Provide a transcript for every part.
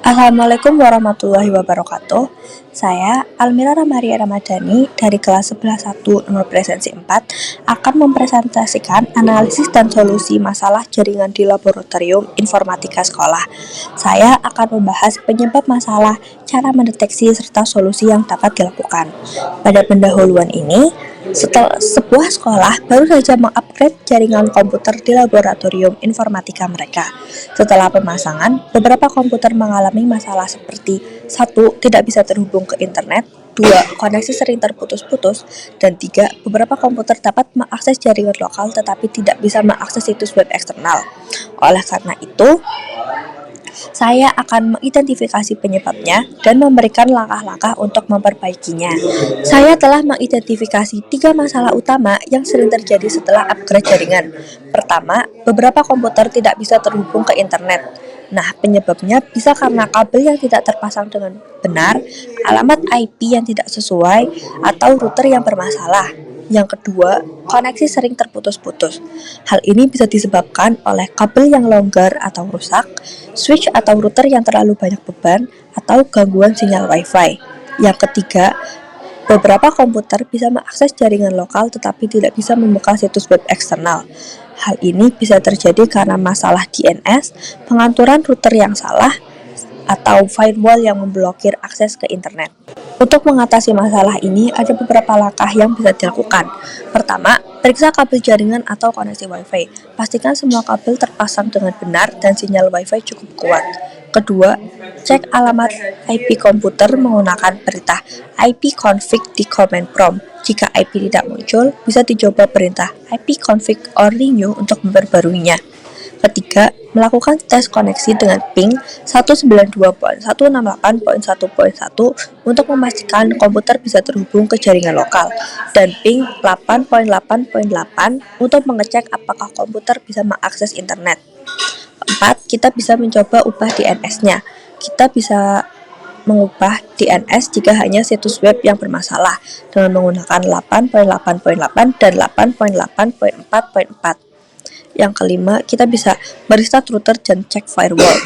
Assalamualaikum warahmatullahi wabarakatuh. Saya Almira Ramaria Ramadhani dari kelas 11.1 nomor presensi 4 akan mempresentasikan analisis dan solusi masalah jaringan di laboratorium informatika sekolah. Saya akan membahas penyebab masalah, cara mendeteksi serta solusi yang dapat dilakukan. Pada pendahuluan ini, setelah sebuah sekolah baru saja mengupgrade jaringan komputer di laboratorium informatika mereka. Setelah pemasangan, beberapa komputer mengalami masalah seperti 1. Tidak bisa terhubung ke internet, 2. Koneksi sering terputus-putus, dan 3. Beberapa komputer dapat mengakses jaringan lokal tetapi tidak bisa mengakses situs web eksternal. Oleh karena itu, saya akan mengidentifikasi penyebabnya dan memberikan langkah-langkah untuk memperbaikinya. Saya telah mengidentifikasi 3 masalah utama yang sering terjadi setelah upgrade jaringan. Pertama, beberapa komputer tidak bisa terhubung ke internet. Nah, penyebabnya bisa karena kabel yang tidak terpasang dengan benar, alamat IP yang tidak sesuai, atau router yang bermasalah. Yang kedua, koneksi sering terputus-putus. Hal ini bisa disebabkan oleh kabel yang longgar atau rusak, switch atau router yang terlalu banyak beban, atau gangguan sinyal Wi-Fi. Yang ketiga, beberapa komputer bisa mengakses jaringan lokal tetapi tidak bisa membuka situs web eksternal. Hal ini bisa terjadi karena masalah DNS, pengaturan router yang salah, atau firewall yang memblokir akses ke internet. Untuk mengatasi masalah ini, ada beberapa langkah yang bisa dilakukan. Pertama, periksa kabel jaringan atau koneksi Wi-Fi. Pastikan semua kabel terpasang dengan benar dan sinyal Wi-Fi cukup kuat. Kedua, cek alamat IP komputer menggunakan perintah ipconfig di command prompt. Jika IP tidak muncul, bisa dicoba perintah ipconfig or renew untuk memperbaruinya. Ketiga, melakukan tes koneksi dengan ping 192.168.1.1 untuk memastikan komputer bisa terhubung ke jaringan lokal, dan ping 8.8.8 untuk mengecek apakah komputer bisa mengakses internet. Keempat, kita bisa mencoba ubah DNS-nya. Kita bisa mengubah DNS jika hanya situs web yang bermasalah dengan menggunakan 8.8.8 dan 8.8.4.4. Yang kelima, kita bisa merestart router dan cek firewall.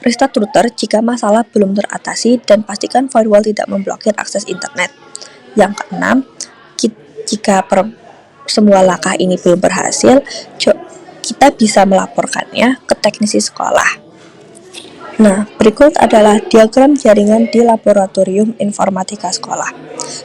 Restart router jika masalah belum teratasi dan pastikan firewall tidak memblokir akses internet. Yang keenam, jika semua langkah ini belum berhasil, kita bisa melaporkannya ke teknisi sekolah. Nah, berikut adalah diagram jaringan di laboratorium informatika sekolah.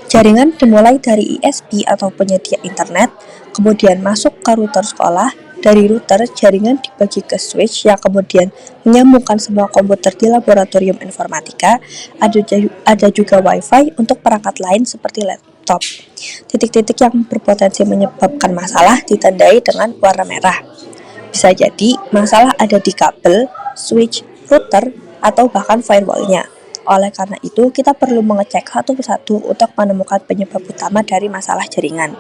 Jaringan dimulai dari ISP atau penyedia internet, kemudian masuk ke router sekolah. Dari router, jaringan dibagi ke switch yang kemudian menyambungkan semua komputer di laboratorium informatika. Ada juga Wi-Fi untuk perangkat lain seperti laptop. Titik-titik yang berpotensi menyebabkan masalah ditandai dengan warna merah. Bisa jadi masalah ada di kabel, switch, router, atau bahkan firewall-nya. Oleh karena itu, kita perlu mengecek satu persatu untuk menemukan penyebab utama dari masalah jaringan.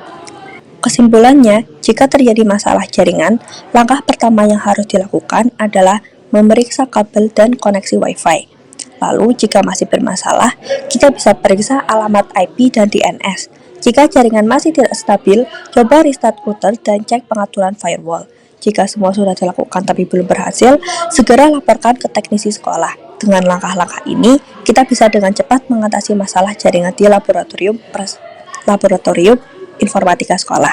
Kesimpulannya, jika terjadi masalah jaringan, langkah pertama yang harus dilakukan adalah memeriksa kabel dan koneksi Wi-Fi. Lalu, jika masih bermasalah, kita bisa periksa alamat IP dan DNS. Jika jaringan masih tidak stabil, coba restart router dan cek pengaturan firewall. Jika semua sudah dilakukan tapi belum berhasil, segera laporkan ke teknisi sekolah. Dengan langkah-langkah ini, kita bisa dengan cepat mengatasi masalah jaringan di laboratorium informatika sekolah.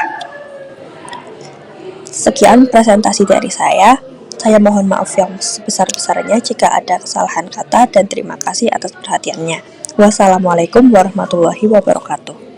Sekian presentasi dari saya. Saya mohon maaf yang sebesar-besarnya jika ada kesalahan kata dan terima kasih atas perhatiannya. Wassalamualaikum warahmatullahi wabarakatuh.